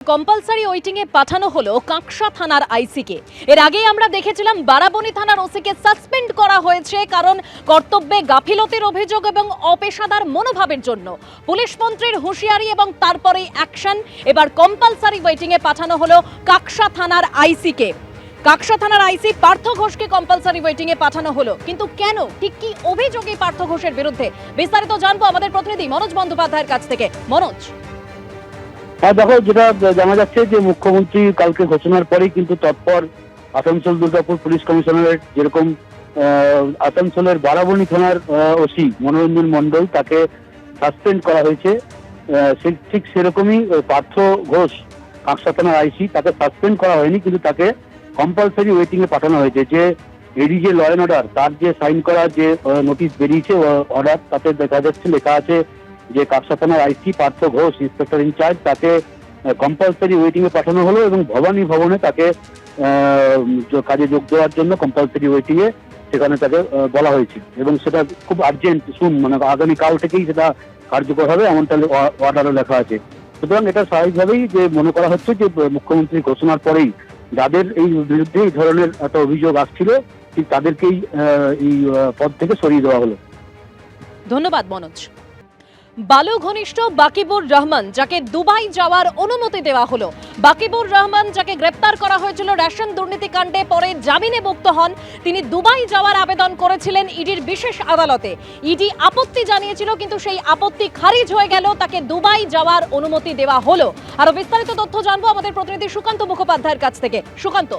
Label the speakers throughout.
Speaker 1: Compulsory waiting এ পাঠানো হলো কাঁকসা থানার আইসিকে। এর আগেই আমরা দেখেছিলাম বারাবণী থানার ওসিকে সাসপেন্ড করা হয়েছে কারণ কর্তব্যে গাফিলতির অভিযোগ এবং অপেশাদার মনোভাবের জন্য। পুলিশ মন্ত্রীর হুঁশিয়ারি এবং তারপরেই অ্যাকশন। এবার কম্পালসারি ওয়েটিং এ পাঠানো হলো কাঁকসা থানার আইসিকে। কাঁকসা থানার আইসি পার্থ ঘোষকে কম্পালসারি ওয়েটিং এ পাঠানো হলো, কিন্তু কেন, ঠিক কি অভিযোগ এই পার্থ ঘোষের বিরুদ্ধে? বিস্তারিত জানবো আমাদের প্রতিনিধি মনোজ বন্দ্যোপাধ্যায়ের কাছ থেকে। মনোজ,
Speaker 2: হ্যাঁ দেখো, যেটা জানা যাচ্ছে যে মুখ্যমন্ত্রী কালকে ঘোষণার পরেই কিন্তু তৎপর আসানসোল দুর্গাপুর পুলিশ কমিশনারেট, যেরকম আসানসোলের বারাবণী থানার ওসি মনোরঞ্জন মণ্ডল তাকে সাসপেন্ড করা হয়েছে, ঠিক সেরকমই পার্থ ঘোষ কাঁকসা থানার আইসি, তাকে সাসপেন্ড করা হয়নি, কিন্তু তাকে কম্পালসারি ওয়েটিং এ পাঠানো হয়েছে। যে এডি যে ল অ্যান্ড অর্ডার, তার যে সাইন করা যে নোটিশ বেরিয়েছে অর্ডার, তাতে দেখা যাচ্ছে লেখা আছে যে কাঁকসা থানার আইসি পার্থ ঘোষ ইন্সপেক্টর ইনচার্জ, তাকে কম্পালসারি ওয়েটিং এ পাঠানো হলো এবং ভবানী ভবনে তাকে কাজে যোগ দেওয়ার জন্য কম্পালসারি ওয়েটিং এ সেখানে তাকে বলা হয়েছে এবং সেটা খুব আর্জেন্ট, মানে আগামীকাল থেকেই সেটা কার্যকর হবে এমনটা অর্ডারও লেখা আছে। সুতরাং এটা স্বাভাবিকভাবেই যে মনে করা হচ্ছে যে মুখ্যমন্ত্রী ঘোষণার পরেই যাদের এই বিরুদ্ধে এই ধরনের একটা অভিযোগ আসছিল, ঠিক তাদেরকেই এই পদ থেকে সরিয়ে দেওয়া হলো।
Speaker 1: ধন্যবাদ মনোজ। বালু ঘনিষ্ঠ বাকিবুর রহমান, যাকে দুবাই যাওয়ার অনুমতি দেওয়া হলো। বাকিবুর রহমান, যাকে গ্রেপ্তার করা হয়েছিল রেশন দুর্নীতি কাণ্ডে, পরে জামিনে মুক্ত হন। তিনি দুবাই যাওয়ার আবেদন করেছিলেন ইডির বিশেষ আদালতে। ইডি আপত্তি জানিয়েছিল, কিন্তু সেই আপত্তি খারিজ হয়ে গেল, তাকে দুবাই যাওয়ার অনুমতি দেওয়া হলো। আরো বিস্তারিত তথ্য জানবো আমাদের প্রতিনিধি সুকান্ত মুখোপাধ্যায়ের কাছ থেকে। সুকান্ত,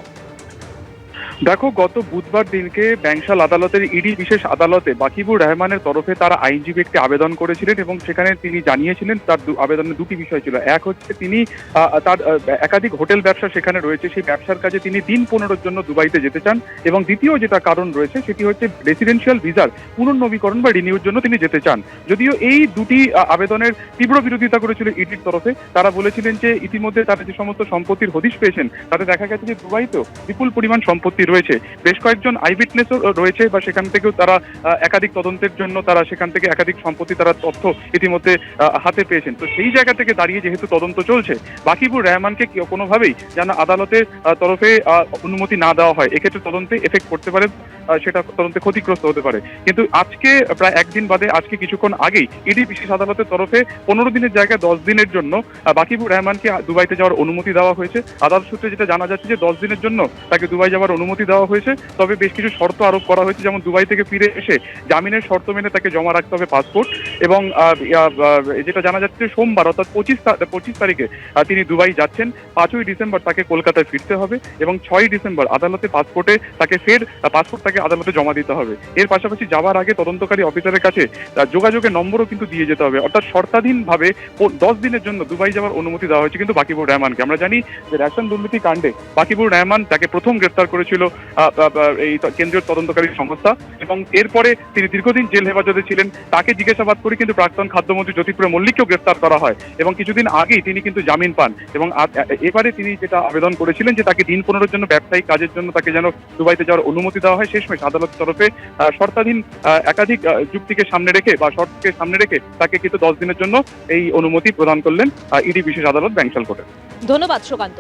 Speaker 3: দেখো, গত বুধবার দিনকে ব্যাংশাল আদালতের ইডি বিশেষ আদালতে বাকিবুর রহমানের তরফে তারা আইনজীবী একটি আবেদন করেছিলেন এবং সেখানে তিনি জানিয়েছিলেন তার আবেদনের দুটি বিষয় ছিল। এক হচ্ছে তিনি তার একাধিক হোটেল ব্যবসা সেখানে রয়েছে, সেই ব্যবসার কাজে তিনি দিন 15-র জন্য দুবাইতে যেতে চান, এবং দ্বিতীয় যেটা কারণ রয়েছে সেটি হচ্ছে রেসিডেন্সিয়াল ভিসার পুনর্নবীকরণ বা রিনিউর জন্য তিনি যেতে চান। যদিও এই দুটি আবেদনের তীব্র বিরোধিতা করেছিল ইডির তরফে। তারা বলেছিলেন যে ইতিমধ্যে তারা যে সমস্ত সম্পত্তির হদিশ পেয়েছেন তাতে দেখা গেছে যে দুবাইতেও বিপুল পরিমাণ সম্পত্তি রয়েছে, বেশ কয়েকজন আইউইটনেসও রয়েছে, বা সেখান থেকেও তারা একাধিক তদন্তের জন্য তারা সেখান থেকে একাধিক সম্পত্তি তারা তথ্য ইতিমধ্যে হাতে পেয়েছেন। তো সেই জায়গা থেকে দাঁড়িয়ে যেহেতু তদন্ত চলছে, বাকিবুর রহমানকে কোনোভাবেই যেন আদালতের তরফে অনুমতি না দেওয়া হয়, এক্ষেত্রে তদন্তে এফেক্ট করতে পারে, সেটা তদন্তে ক্ষতিগ্রস্ত হতে পারে। কিন্তু আজকে প্রায় একদিন বাদে, আজকে কিছুক্ষণ আগেই ইডি বিশেষ আদালতের তরফে 15 দিনের জায়গায় 10 দিনের জন্য বাকিবুর রহমানকে দুবাইতে যাওয়ার অনুমতি দেওয়া হয়েছে। আদালত সূত্রে যেটা জানা যাচ্ছে যে 10 দিনের জন্য তাকে দুবাই যাওয়ার অনুমতি দেওয়া হয়েছে, তবে বেশ কিছু শর্ত আরোপ করা হয়েছে। যেমন দুবাই থেকে ফিরে এসে জামিনের শর্ত মেনে তাকে জমা রাখতে হবে পাসপোর্ট, এবং যেটা জানা যাচ্ছে সোমবার অর্থাৎ 25 তারিখে তিনি দুবাই যাচ্ছেন। 5ই ডিসেম্বর তাকে কলকাতায় ফিরতে হবে এবং 6ই ডিসেম্বর আদালতে পাসপোর্ট তাকে আদালতে জমা দিতে হবে। এর পাশাপাশি যাওয়ার আগে তদন্তকারী অফিসারের কাছে যোগাযোগের নম্বরও কিন্তু দিয়ে যেতে হবে। অর্থাৎ শর্তাধীনভাবে 10 দিনের জন্য দুবাই যাওয়ার অনুমতি দেওয়া হয়েছে কিন্তু বাকিবুর রহমানকে। আমরা জানি যে রেশন দুর্নীতি কাণ্ডে বাকিবুর রহমান তাকে প্রথম গ্রেপ্তার করেছিল এই কেন্দ্রীয় তদন্তকারী সংস্থা, এবং এরপরে তিনি দীর্ঘদিন জেল হেফাজতে ছিলেন। তাকে জিজ্ঞাসাবাদ করে কিন্তু প্রাক্তন খাদ্যমন্ত্রী জ্যোতিপ্রিয় মল্লিককেও গ্রেপ্তার করা হয় এবং কিছুদিন আগেই তিনি কিন্তু জামিন পান। এবং এবারে তিনি যেটা আবেদন করেছিলেন যে তাকে দিন 15-র জন্য ব্যবসায়িক কাজের জন্য তাকে যেন দুবাইতে যাওয়ার অনুমতি দেওয়া হয়, শেষমেশ আদালতের তরফে শর্তাধীন একাধিক যুক্তিকে সামনে রেখে বা শর্তকে সামনে রেখে তাকে কিন্তু 10 দিনের জন্য এই অনুমতি প্রদান করলেন ইডি বিশেষ আদালত ব্যাংশাল কোর্টে।
Speaker 1: ধন্যবাদ সুকান্ত।